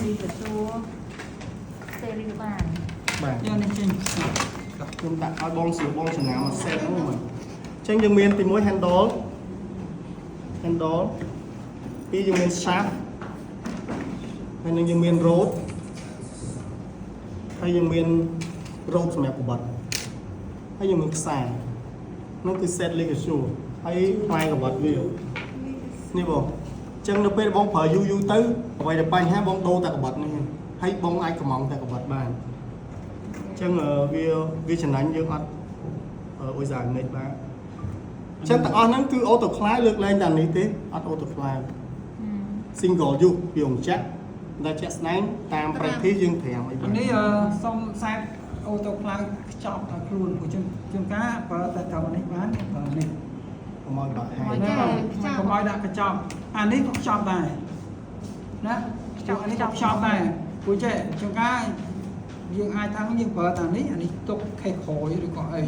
đi cái số xe đi bànបាទ យកនេះចេញ ខ្ញុំដាក់ឲ្យបងស្រួលបងចំណាំមកសេតហ្នឹងមកអញ្ចឹងយើងមានទី1 handle ពីរយើងមាន shaft ហើយនឹងយើងមាន rod ហើយយើងមាន rod សម្រាប់ក្បត់ហើយយើងមានខ្សែនោះគឺ set ligature ហើយផ្លែក្បត់វានេះបងអញ្ចឹងនៅពេលបងប្រើយូរទៅអ្វីដែលបញ្ហាបងដូរតែក្បត់នេះហើយបងអាចកំងតែក្បត់បានអញ្ចឹងវាចំណាញ់យើងអត់អ៊ុយសារនិចបាទអញ្ចឹងទាំងអស់ហ្នឹងគឺ auto clave លើកលែងតែនេះទេអត់ auto clave single use ពីអង្គចាក់ដែលជាក់ស្ដែងតាម practice យើងត្រាំអីបាទនេះសុំខ្សែអូតូខ្លាំងខ្ចប់ឲ្យខ្លួនព្រោះជាងការប្រើតែត្រឹមនេះបានប្រើនេះ កុំឲ្យបាក់ហើយក ុំឲ្យដាក់កញ្ចប់អានេះក៏ខ្ចប់ដែរណាខ្ចប់អានេះក៏ខ្ចប់ដែរព្រោះចេះជាងការយើងអាចថាយើងប្រើតែនេះអានេះទុកខេក្រោយឬក៏អី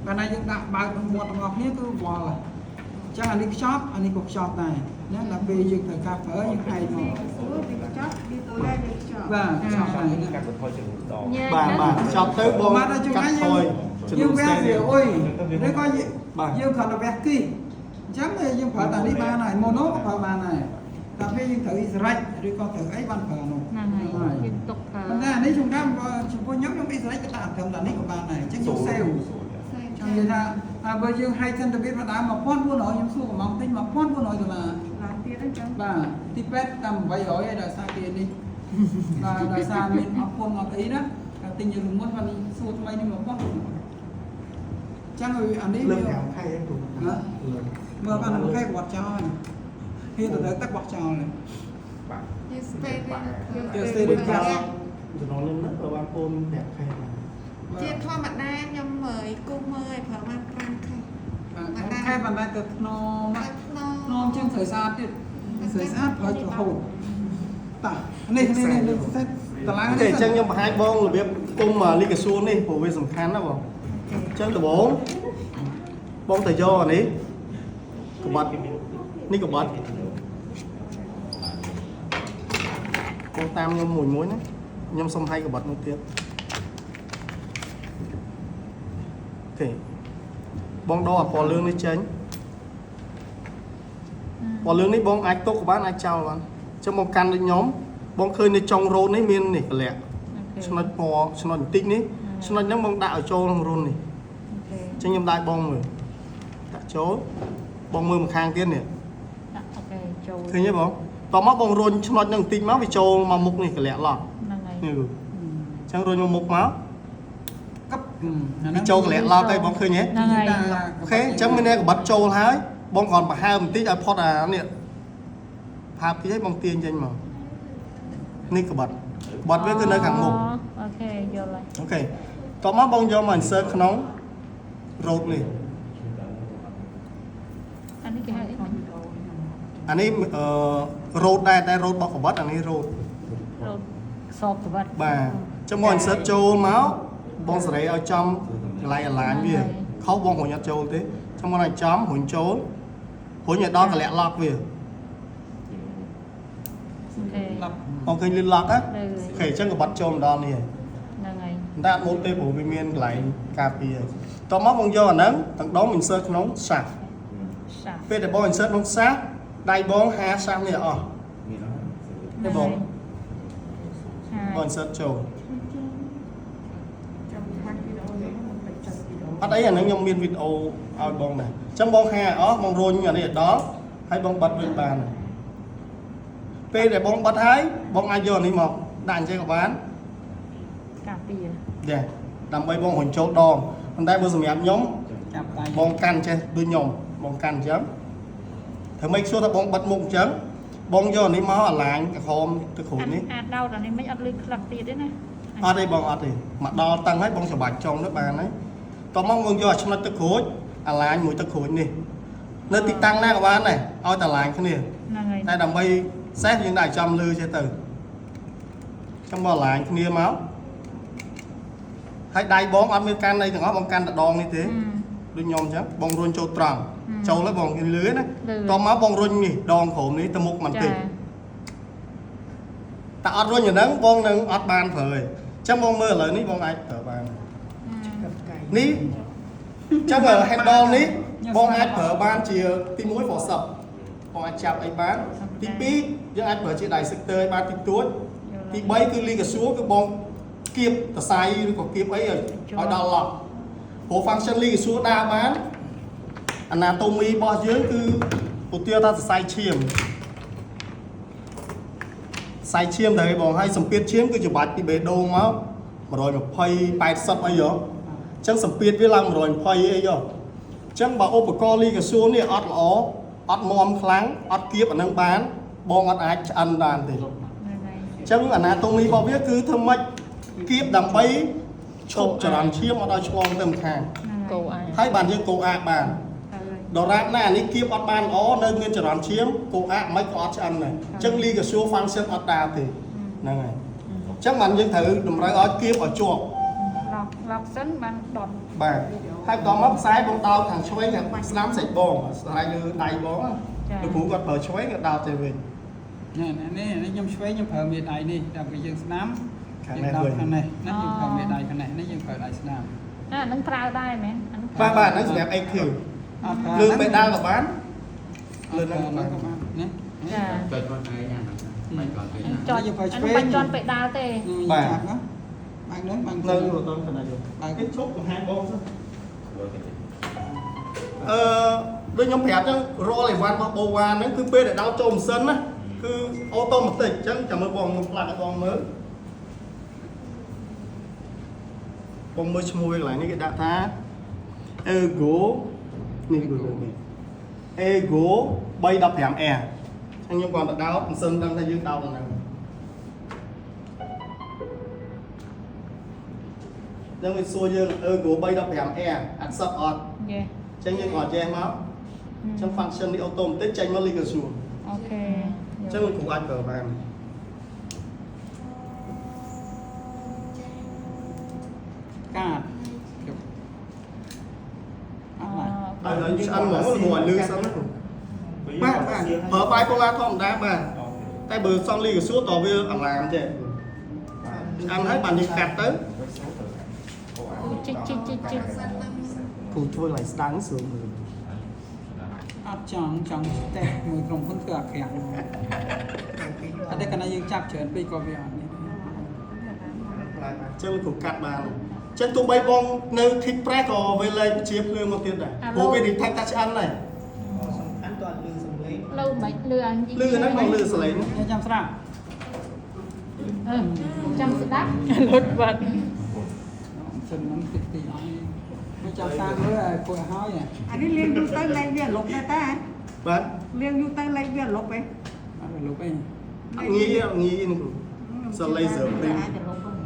បើណាយើងដាក់បើកមាត់ទាំងអស់គ្នាគឺវល់ហើយអញ្ចឹងអានេះខ្ចប់អានេះក៏ខ្ចប់ដែរណាដល់ពេលយើងត្រូវការប្រើយើងហែកមកបាទខ្ចប់ដែរបាទចប់ទៅបងកាត់ថយយើងវះវាអុយឬក៏យើងគ្រាន់តែវះគីអញ្ចឹងយើងប្រើតែនេះបានហើយម៉ូណូក៏ប្រើបានដែរតែពេលយើងត្រូវស្រេចឬក៏ត្រូវអីបានប្រើនោះហ្នឹងហើយយើងទុកប្រើ ប៉ុន្តែអានេះចំចំពោះខ្ញុំអ៊ីស្រេចក៏ដាក់ត្រឹមតែនេះក៏បានដែរអញ្ចឹងយើងសេវចង់និយាយថាបើយើងហែកសិនទៅវាមកដើម1400ខ្ញុំសួរកំងទិញ1400ដុល្លារឡើងទៀតអញ្ចឹងបាទទីពេទ្យតាម800ឯដោយសារគេនេះបាទដោយសារមានអពុនអត់អីណាតែទិញយូរមុនបានសួរថ្មីនេះមកបោះចឹងអានេះលើក5ខែហ្នឹងគ្រូមើលបាន1ខែគាត់ចោលហ៊ានទៅទឹកបោះចោលហ្នឹងបាទយើងស្ទេយើងស្ទេដូចចោលចំណងខ្ញុំណាបើបានពូន5ខែជាធម្មតាខ្ញុំមើលគូមើលប្រើបាន5ខែខែបានតែទៅធ្នមជាងស្រីស្អាតទៀតស្រីស្អាតប្រើរហូតតានេះសេតតឡាងទេអញ្ចឹងខ្ញុំបង្ហាញបងរបៀបគុំលីកាស៊ូនេះព្រោះវាសំខាន់ណាបងអញ្ចឹងដំបូងបងទៅយកអានេះក្បត់នេះក្បត់បងតាមខ្ញុំមួយណាខ្ញុំសុំឲ្យក្បត់មួយទៀតអូខេបងដោអាពណ៌លឿងនេះចេញពណ៌លឿងនេះបងអាចទុកក៏បានអាចចោលបានអញ្ចឹងបងកាន់ដូចខ្ញុំបងឃើញនៅចុងរ៉ូតនេះមាននេះកលាក់ឆ្នុចពណ៌ឆ្នុចបន្តិចនេះឆ្នុចហ្នឹងបងដាក់ឲ្យចូលក្នុងរុននេះអញ្ចឹងខ្ញុំដាក់បងមើលដាក់ចូលបងមើលម្ខាងទៀតនេះដាក់អូខេចូលឃើញទេបងតោះមកបងរុញឆ្នុចហ្នឹងបន្តិចមកវាចូលមកមុខនេះកលាក់ឡោះហ្នឹងហើយនេះអញ្ចឹងរុញមកមុខមកកឹបចូលកលាក់ឡោះទៅបងឃើញទេហ្នឹងហើយអូខេអញ្ចឹងមានតែក្បត់ចូលហើយបងគ្រាន់ប្រហើមបន្តិចឲ្យផុតអានេះផាបតិចឲ្យបងទាញចេញមកនេះក្បត់វាគឺនៅខាងមុខអូខេយល់ហើយអូខេតោះមកបងយកមក insert ក្នុង road នេះអានេះគេហៅអីអានេះroad ដែរតែ road របស់ក្បត់អានេះroad សោបក្បត់បាទអញ្ចឹងមក insert ចូលមកបងសេរីឲ្យចំកន្លែងអាឡាញវាខុសបងរុញអត់ចូលទេអញ្ចឹងមកឲ្យចំរុញចូលរុញឲ្យដល់កលាក់ lock វាអូខេលឺ lock ណាអូខេអញ្ចឹងក្បត់ចូលមកដល់នេះហ្នឹងហើយតែអត់មុតទេព្រោះវាមានកន្លែងការពារតោះមកបងយកអាហ្នឹងទាំងដង insert ក្នុង shaft ពេលដែលបង insert ក្នុង shaft ដៃបងហា shaft នេះអស់នេះបង insert ចូលអត់អីអាហ្នឹងខ្ញុំមានវីដេអូឲ្យបងដែរអញ្ចឹងបងហាអស់បងរុញអានេះដល់ហើយបងបិទវិញបានពេលដែលបងបិទហើយបងអាចយកអានេះមកដាក់អញ្ចឹងក៏បានការពារចាដើម្បីបងរុញចូលដងប៉ុន្តែបើសម្រាប់ខ្ញុំចាប់ដៃបងកាន់ចេះដូចខ្ញុំបងកាន់អញ្ចឹងធ្វើម៉េចសួរថាបងបិទមុខអញ្ចឹងបងយកអានេះមកអាឡាញក្រហមទៅគ្រូនេះអាចដោតអានេះមិនអត់លឺខ្លឹកទៀតទេណាអត់ទេបងអត់ទេមកដល់តឹងហើយបងសម្បាច់ចុងទៅបានហើយតោះមកបងយកអាឆ្នុចទឹកក្រូចអាឡាញមួយទឹកក្រូចនេះនៅទីតាំងណាក៏បានដែរឲ្យតែអាឡាញគ្នាហ្នឹងហើយតែដើម្បីសេះយើងដាក់ចំលឺចេះទៅចាំបងអាឡាញគ្នាមកហើយដៃបងអត់មានកាន់អីទាំងអស់បងកាន់តែដងនេះទេដូចខ្ញុំអញ្ចឹងបងរុញចូលត្រង់ចូលហើយបងលឺណាតោះមកបងរុញនេះដងក្រោមនេះទៅមុខបន្តិច តែអត់រុញអាហ្នឹងបងនឹងអត់បានប្រើទេចឹងបងមើលឥឡូវនេះបងអាចប្រើបាននេះចឹងhandle នេះបងអាចប្រើបានជាទី1 for sub បងអាចចាប់អីបានទី2យើងអាចប្រើជា dissector ឲ្យបានតិចតួចទី3គឺ ligature គឺបងគៀបតសៃឬក៏គៀបអីឲ្យដល់ lock ព្រោះ function ligature ដើរបាន anatomy របស់យើងគឺឧទាហរណ៍ថាសរសៃឈាមសៃឈាមដែរបងហើយសម្ពាធឈាមគឺច្បាច់ពីបេះដូងមក120 80អីហ៎អញ្ចឹងសម្ពាធវាឡើង120អីហ៎អញ្ចឹងបើឧបករណ៍ ligature នេះអត់ល្អអត់មាំខ្លាំងអត់គៀបអានឹងបានបងអត់អាចឆ្អិនបានទេអញ្ចឹង anatomy របស់វាគឺធ្វើម៉េចគៀបដើម្បីឈប់ចរន្តឈាមអត់ឲ្យឆ្លងទៅម្ខាង កោអាយ ហើយបានយើងកោអាបានដរាបណាអានេះគៀបអត់បានល្អនៅមានចរន្តឈាមកោអាមិនក៏អត់ឆ្អិនដែរអញ្ចឹង ligature function អត់ដើរទេហ្នឹងហើយអញ្ចឹងបានយើងត្រូវតម្រូវឲ្យគៀបឲ្យជាប់ ឡុកសិនបានដុត បាទហើយបន្តមកខ្សែបងដោតខាងឆ្វេងខាងស្នាមសេចបងស្រាយលើដៃបងលោកគ្រូគាត់ប្រើឆ្វេងគាត់ដោតទៅវិញ នេះខ្ញុំឆ្វេងខ្ញុំប្រើមេដៃនេះតែពេលយើងស្នាមយើងដោតខាងនេះណាយើងប្រើមេដៃខាងនេះនេះយើងប្រើដៃស្នាម អាហ្នឹងប្រើដែរមែន បាទហ្នឹងសម្រាប់ AQ លើពេលដើរក៏បានលើហ្នឹងក៏បានណា ចា ចុចមកឯងយ៉ាងមិនគាត់ទៅ ចុចបាច់ចន់ពេដាល់ទេ បាទបាក់នឹងបាក់ នៅរត់ទៅណាយកគេឈប់បង្ហាញបងសិនដូចខ្ញុំប្រាប់ចឹង roll event របស់ Bowa ហ្នឹងគឺពេលដែលដោតចូលម៉ាស៊ីនណាគឺអូតូម៉ាទិកអញ្ចឹងចាំមើលបងខ្ញុំផ្លាត់ឲ្យបងមើលបងមើលឈ្មោះវាកន្លែងនេះគេដាក់ថា Ergo នេះគឺនេះ Ergo 315R អញ្ចឹងខ្ញុំគាត់ទៅដោតម៉ាស៊ីនដឹងថាយើងដោតហ្នឹងចឹងវាសួរយើង Ergo 315R អត់សក់អត់ យេ ចឹងយើងគាត់ចេះមកចឹង function នេះ automatic ចេញមក ligature អូខេ ចឹងគ្រូអាចប្រើបាន កាត ហើយឆ្អិនហ្មងព្រោះឲ្យលឺសិនណាបាទប្រើបាយប៉ូឡាធម្មតាបាទតែបើសង់ ligature តើវាអាឡាមចេះឆ្អិនហើយបានយើងកាត់ទៅ ជីក គ្រូធ្វើឲ្យស្ដាងស្រួលមើល អត់ចង់តែមួយក្រុមហ៊ុនធ្វើអាក្រាំងអត់តែកណ្ដាលយើងចាប់ច្រើនពេកក៏វាអត់នេះ ចឹងគ្រូកាត់បានចឹងទោះបីបងនៅ kick press ក៏វាលែងជាភ្លើងមកទៀតដែរព្រោះវា detect ថាឆ្អិនដែរ លឺមិនលឺអញ លឺហ្នឹងបងលឺសលេង ខ្ញុំចាំស្រាប់ ចាំស្ដាប់លុតបាត់ សិននឹងទីខ្ញុំចាំតាមមើលឲ្យពួកហើយ អានេះលៀងយូរទៅលែងវាលុបដែរតា បាទ លៀងយូរទៅលែងវាលុបឯង អត់លុបទេ ងាយនេះគ្រូសលេង laser print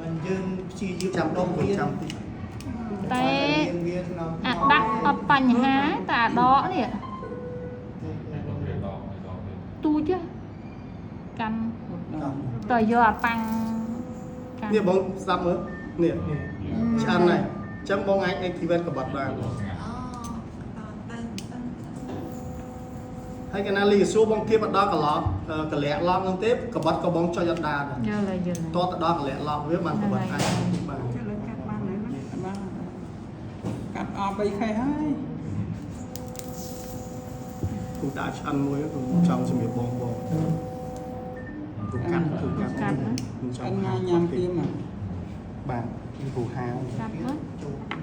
មិនយើងព្យាយាម ចាំដងគ្រូចាំតិច តែអាដាក់អត់បញ្ហាតែអាដកនេះទូចកាន់តើយកអាប៉ាំង នេះបងស្ដាប់មើលនេះឆ្អិនហើយចឹងបងអាច activate កបាត់បាន អូតើ ហើយកណាលីស៊ូបងគៀបអត់ដល់កន្លងកលាក់ឡងហ្នឹងទេកបាត់ក៏បងចុចអត់ដាត យកឡើយ តតទៅដល់កលាក់ឡងវាបានកបាត់អាចបាន ចេះលើកាត់បានហើយណា បាទកាត់អស់3ខែហើយ គូដាក់ឆ្អិនមួយគូចង់ជំរាបបងគូកាត់ខ្ញុំច អ ង់ ញញ៉ាំទៀម បាទគូហាវ កាត់មក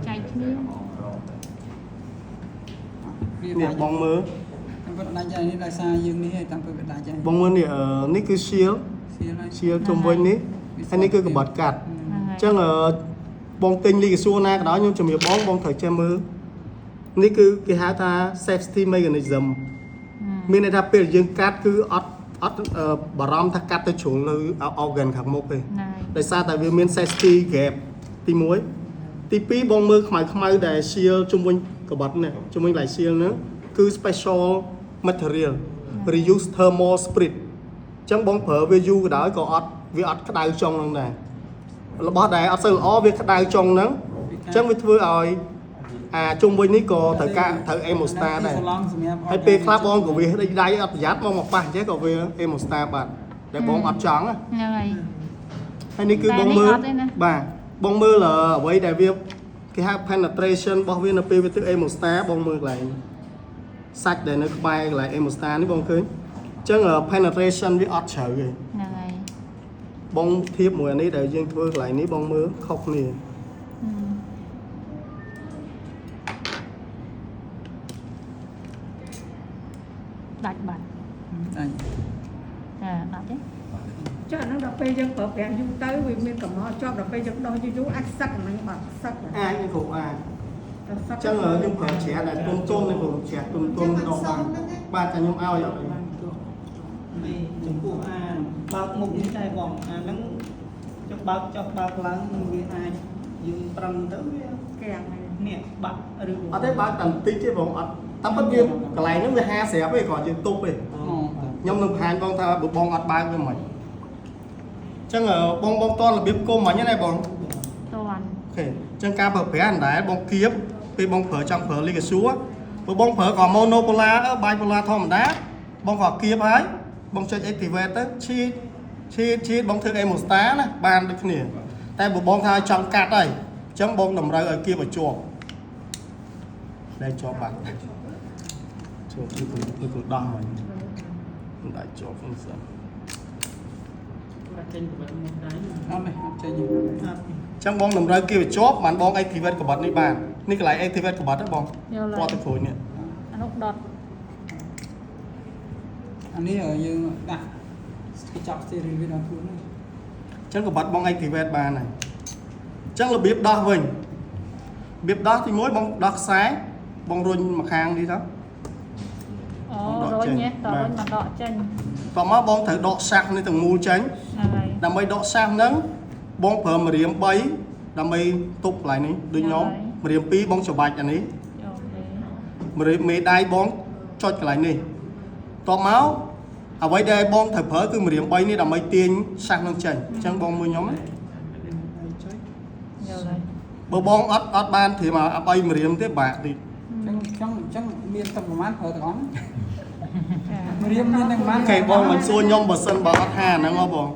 ចែកគ្នា នេះបងមើល ខ្ញុំបិទដាច់ហើយនេះដោយសារយើងនេះហើយតាមពេលបិទដាច់ហើយ បងមើលនេះគឺ shield សៀលហើយ ជុំវិញនេះហើយនេះគឺកបាត់កាត់អញ្ចឹងបងទិញលីកាស៊ូណាក៏ដោយខ្ញុំជំរាបបងត្រូវចេះមើលនេះគឺគេហៅថា safety mechanism មានន័យថាពេលយើងកាត់គឺអត់បារម្ភថាកាត់ទៅជ្រុលនៅ organ ខាងមុខទេដោយសារតែវាមាន safety gap ទី1ទី2បងមើលខ្មៅដែល shield ជុំវិញកបាត់នេះជុំវិញ light shield ហ្នឹងគឺ special material reuse thermal sprit អញ្ចឹងបងប្រើវាយូរក៏ដោយក៏វាអត់ក្តៅចុងហ្នឹងដែររបស់ដែលអត់សូវល្អវាក្តៅចុងហ្នឹងអញ្ចឹងវាធ្វើឲ្យជុំវិញនេះក៏ត្រូវអេម៉ូស្តាដែរហើយពេលខ្លះបងក៏វាដៃអត់ប្រយ័ត្នមកប៉ះអញ្ចឹងក៏វាអេម៉ូស្តាបាទ để bong ọt trắng á ហ្នឹងហើយ hay ní cứ Bà bong ní mưa ọt đấy nè. bà bong mưa là ở vậy đại việt cái hạt penetration bao viên là p với tự emostar bong mưa lại sạch để nó bay lại emostar ní bong cưới chứ là penetration với ọt trở rồi ហ្នឹងហើយ bong thiếp mùa ní để riêng thưa lại ní bong mưa khóc nè ដាច់បាត់ អញ ចាអត់ទេ ចុះអាហ្នឹងដល់ពេលយើងប្រើប្រាស់យូរទៅវាមានកំណត់ជាប់ដល់ពេលយើងដោះយូរអាចសឹកអាហ្នឹងបាត់សឹក ai như khổ ai ដល់សឹក ចឹងខ្ញុំប្រើជ្រះដែលទុំទុំនេះខ្ញុំជ្រះទុំទុំដកបានតែខ្ញុំឲ្យ ចំពោះអាបើកមុខនេះតែបងអាហ្នឹងចុះបើកចុះបើកឡើងនឹងវាអាចយើងប្រឹងទៅវា កៀងហើយ នេះបាក់ឬ អត់ទេបើកតែបន្តិចទេបងអត់តែពិតវាកន្លែងហ្នឹងវា50ស្រាប់ទេគ្រាន់យើងទប់ទេ ខ្ញុំនឹងបង្ហាញបងថាបើបងអត់បើកវាមិនអញ្ចឹងបងតន់របៀបគុំមិញណាបង តន់ អូខេអញ្ចឹងការប្រើប្រាស់អណ្ដែតបងគៀបពេលបងប្រើចង់ប្រើលីកាស៊ូបើបងប្រើក៏ monopolar បាយ polar ធម្មតាបងក៏គៀបហើយបងចុច activate ទៅឈីបងធ្វើ emostar ណាបានដូចគ្នាតែបើបងថាចង់កាត់ហើយអញ្ចឹងបងតម្រូវឲ្យគៀបឲ្យជាប់ដែលជាប់បាត់ជាប់គឺដោះហើយមិនដាច់ជាប់ហ្នឹងសិន ចេញក្បត់មុខដៃ អត់នេះអត់ចេញ ចឹងបងតម្រូវគេវាជាប់បានបង activate ក្បត់នេះបាននេះកន្លែង activate ក្បត់ហ្នឹងបង យល់ ព ហើយ ណ៌ទឹកក្រួយនេះ អានោះដុត អានេះយើងដាក់គេចាប់ steering wheel ដល់ខ្លួនហ្នឹង ចឹងក្បត់បង activate បានហើយចឹងរបៀបដោះវិញរបៀបដោះទី1បងដោះខ្សែបងរុញមកខាងនេះទៅ អូរុញហ៎តរុញមកដកចេញ តមកបងត្រូវដកសាក់នេះទាំងមូលចេញ ហ្នឹងហើយ ដើម្បីដកសាក់ហ្នឹងបងប្រើម្រាម3ដើម្បីទប់កន្លែងនេះដូចខ្ញុំម្រាម2បងច្របាច់អានេះ អូខេ ម្រាមមេដៃបងចុចកន្លែងនេះតមកអ្វីដែលបងត្រូវប្រើគឺម្រាម3នេះដើម្បីទាញសាក់នឹងចេញអញ្ចឹងបងមើលខ្ញុំណា យល់ហើយ បើបងអត់បានធៀមឲ្យ3ម្រាមទេបាក់តិច អញ្ចឹងមានទឹកប្រមាណប្រើទាំងអស់ ចា រៀមមានទាំងប្រមាណ គេបងមិនសួរខ្ញុំបើសិនបើអត់ហាហ្នឹងហ៎បង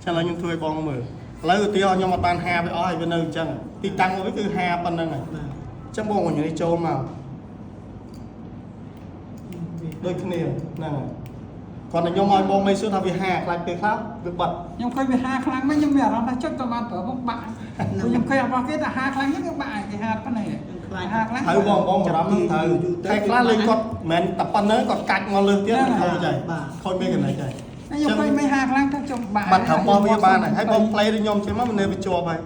ចាំឡើយខ្ញុំធ្វើឲ្យបងមើលឥឡូវឧទាហរណ៍ខ្ញុំអត់បានហាវាអស់ហើយវានៅអញ្ចឹងទីតាំងមកវិញគឺហាប៉ុណ្្នឹងហើយអញ្ចឹងបងឲ្យនេះចូលមកដូចគ្នាហ្នឹងហើយគាត់តែខ្ញុំឲ្យបងមិនសួរថាវាហាខ្លាចពេលខ្លះវាបិទ ខ្ញុំឃើញវាហាខ្លាំងមិនខ្ញុំមានអារម្មណ៍ថាចុចទៅបានប្រើមកបាក់ខ្ញុំឃើញរបស់គេថាហាខ្លាំងហ្នឹងគឺបាក់គេហាប៉ុណ្ណេះហាខ្លាំង ហើយបងបារម្ភហ្នឹងត្រូវតែខ្លះលេងគាត់មិនមែនតែប៉ុណ្្នឹងគាត់កាច់មកលើទៀតខូចហើយខូចមានកណ្ដាច់ហើយ ខ្ញុំឃើញមិនហាខ្លាំងទៅចុចបាក់ បាត់ត្រឹមរបស់វាបានហើយបង play ដូចខ្ញុំចឹងមកមិននៅវាជាប់ហើយ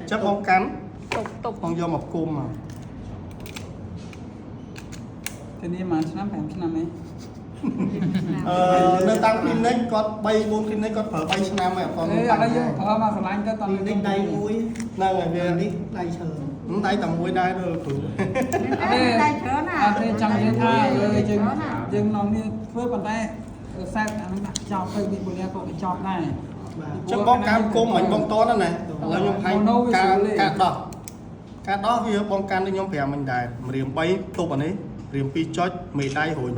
អញ្ចឹងបងកាន់ តុប បងយកមកគុំមក ទៅនេះមកឆ្នាំ5ឆ្នាំឯង នៅតាម clinic គាត់3 4 clinic គាត់ប្រើ3ឆ្នាំហើយអត់ ឥឡូវយើងប្រើមកឆ្លាញ់ទៅត នេះដៃមួយ ហ្នឹងហើយវា នេះដៃឈើ ដៃតែមួយដែរទៅគ្រូ តែច្រើនណា អត់ទេចង់និយាយថាយើងនាំនេះធ្វើប៉ុន្តែខ្សែអានឹងដាក់ចោលទៅនេះបុរាណក៏គេចោលដែរ ចឹងបងកាន់គុំមិនបងតណាឥឡូវខ្ញុំហាញការដោះវាបងកាន់ដូចខ្ញុំប្រាប់មិញដែរម្រាម3ទប់អានេះម្រាម2ចុចមេដៃរួញ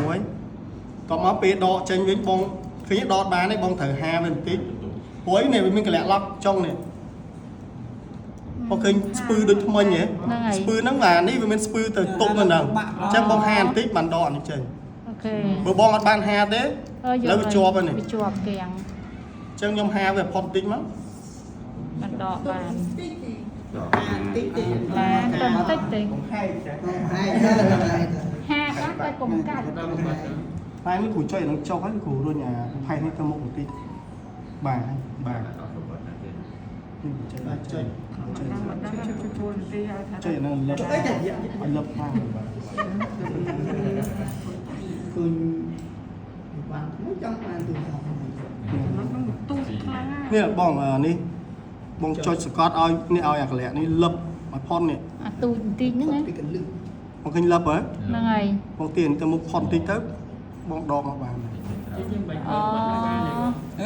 មួយតមកពេលដកចេញវិញបងឃើញដកបានទេបងត្រូវហាវាបន្តិចព្រោះនេះវាមានកលាក់ឡប់ចុងនេះបងឃើញស្ពឺដូចថ្មិញហ៎ ហ្នឹងហើយ ស្ពឺហ្នឹងបាទនេះវាមានស្ពឺទៅទប់នៅហ្នឹងអញ្ចឹងបងហាបន្តិចបានដកអានេះចេញ អូខេ បើបងអត់បានហាទេ យ លើ ល់ វាជាប់ហើយនេះ វាជាប់កៀង អញ្ចឹងខ្ញុំហាវាផុតបន្តិចមក បានដកបាន តិចតិច បានតែបន្តិចទេ ហែកហែក ហាខ្លះតែកុំកាត់ ដល់មកបាត់ទៅ តែនេះគ្រូចុចនឹងចុះហើយគ្រូរុញអាផៃនេះទៅមុខបន្តិចបាទបាទ ដល់ក្បត់ណាទៀត ចុចចុច តាមមិនដឹងជួលទីឲ្យថា ចុចនឹងលឹបឲ្យលឹបផង គុញបានមួយចង់បានទូទៅ มันต้องទូខ្លាំងណា នេះបងនេះបងចុចសកត់ឲ្យនេះឲ្យអាកលៈនេះលឹបឲ្យផុតនេះ អាទូចបន្តិចហ្នឹងណា ពីកលឹក បងឃើញលឹបហ៎ ហ្នឹងហើយ បងទាញទៅមុខផុតបន្តិចទៅបងដកមកបាន យើងបាញ់ អូ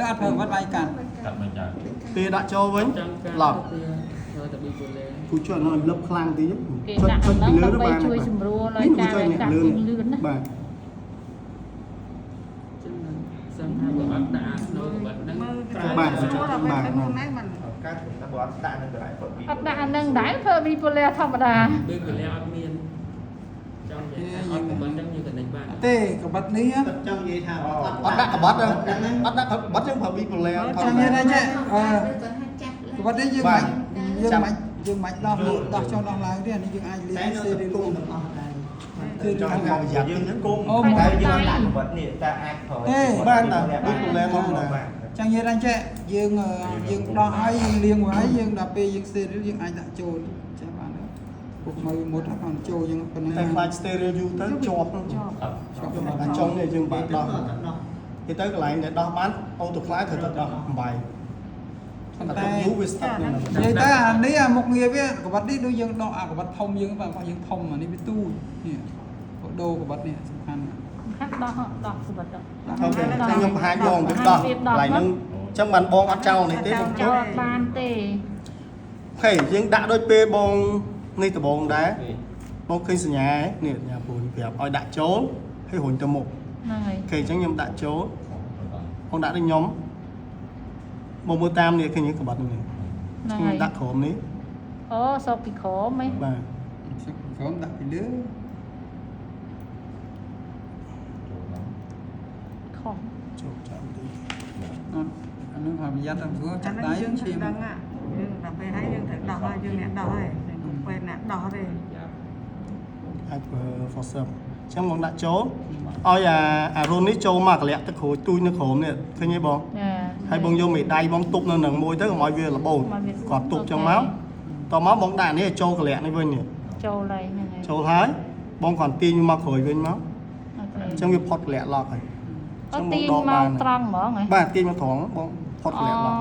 អត់ប្រើវត្តបាយកាត់ កាត់មិនចាស់ ពេលដាក់ចូលវិញឡប់ ទៅតែប៊ីពូលេ គ្រូចុចនៅលឹបខ្លាំងតិច គេដាក់ហ្នឹងដើម្បីជួយសម្រួលឲ្យការកាត់លឿនណា បាទ ជ បាទ các ta bỏ đạn lên lại bởi vì អត់ដាក់អានឹងដែរធ្វើវីពូលែធម្មតា ដូចកលែអត់មានចង់និយាយថាអត់មិនដឹងយើងទៅនិចបាន ទេក្បិតនេះ ចង់និយាយថា អត់ដាក់កបត់ទេអត់ដាក់កបត់យើងប្រើពីពលែធ ចាំ ម្ម និយាយ តា ថាចេះក្បិតនេះយើងមិនដោះចុះដោះឡើងទេអានេះយើងអាចលៀ តែ ន នៅ សេ ទៅ រី គុំ គុំ ទាំងអស់ដែរ trong cái vòng giặt những cung Ôm cái tay. như đạn vật này ta ai khỏi Ê, bạn là biết một lẽ không là ចាំនិយាយថាចេះយើងដោះហើយយើងលាងហើយយើងដល់ពេលយើងសេរីយើងអាចដាក់ចូលចេះបានពុកមើលមុតហ្នឹងចូលយើងប៉ុណ្ណឹង តែខ្លាច stereo យូរទៅជាប់ហ្នឹងអាចចុងនេះយើងបាក់ដោះគេទៅកន្លែងដែលដោះបានអូតូខ្លាចត្រូវតែដោះអំបាយ ប៉ុន្ តែ តែ យូរវាស្តាប់ហ្នឹង និយាយទៅអានេះអាមុខងារវាក្បិតនេះដូចយើងដោះអាក្បិតធំយើងបាទរបស់យើងធំអានេះវាទូចនេះដូរក្បិតនេះសំខាន់ ខាត់ដោះសុបិត អូខេខ្ញុំបង្ហាញបងទៅដោះកន្លែងហ្នឹងអញ្ចឹងបានបងអត់ចោលនេះទេខ្ញុំ ចោ ចូល លបានទេ ហេយើងដាក់ដូចពេលបងនេះដបងដែរបងឃើញសញ្ញានេះសញ្ញាពូប្រាប់ឲ្យដាក់ចូលហើយរុញទៅមុខ ហ្នឹងហើយ អូខេអញ្ចឹងខ្ញុំដាក់ចូលបងដាក់ដូចខ្ញុំមកមើលតាមនេះឃើញក្បត់នេះ ហ្នឹង ខ្ញុំ ហើយ ដាក់ក្រោមនេះ អូសុកពីក្រមហ៎ បាទ ក្រុមដាក់ពីលើ ខំ ចូលចាំទី អានឹងថាប្រយ័ត្នតាមព្រោះចាក់ដៃឈាម យើងដល់ពេលហើយយើងត្រូវដោះហើយយើងអ្នកដោះហើយពេលអ្នកដោះទេ អាចប្រើ for sub អញ្ចឹងបងដាក់ចូលឲ្យអារុននេះចូលមកកលាក់ទឹកក្រូចទូចនៅក្រោមនេះឃើញទេបង ចា ហើយបងយកមេដៃបងទប់នៅនឹងមួយទៅកុំឲ្យវារបូតគាត់ទប់ចឹងមកតមកបងដាក់នេះឲ្យចូលកលាក់នេះវិញនេះ ចូលហើយហ្នឹងហើយ ចូលហើយបងគាត់ទាញមកក្រោយវិញមក អូខេ អញ្ចឹងវាផុតកលាក់ឡប់ហើយ អត់ទីមកត្រង់ហ្មងហ៎ បាទទាញមកត្រង់បងផុតក អូ លាក់ឡប់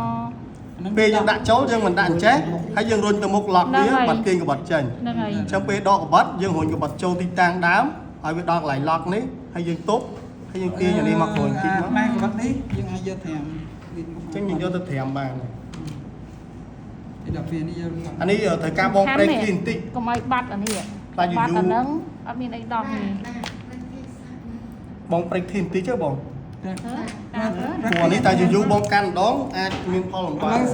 ហើយពេលយើងដាក់ចូលយើងមិនដាក់អញ្ចេះហើយយើងរុញទៅមុខឡប់វាបាត់ទាញកបាត់ចេញ ហ្នឹងហើយ អញ្ចឹងពេលដកកបាត់យើងរុញកបាត់ចូលទីតាំងដើមឲ្យវាដល់កន្លែងឡប់នេះហើយយើងទប់ហើយយើងទាញអានេះមកក្រោយតិចមក ម៉ែក្បិតនេះយើងអាចយកត្រាំ អញ្ចឹងយើងយកទៅត្រាំបាន ដល់ពេលនេះយើង អានេះត្រូវការបងប្រេងទីបន្តិច កុំឲ្យបាត់អានេះ ខ្លាចយូរ បាត់អាហ្នឹងអត់មានអីដោះទេ បងប្រេងទីបន្តិចទេបង ហ៎ ព្រោះនេះតែយូរបងកាន់ម្ដងអាចមានផលលំបាក ឥឡូវ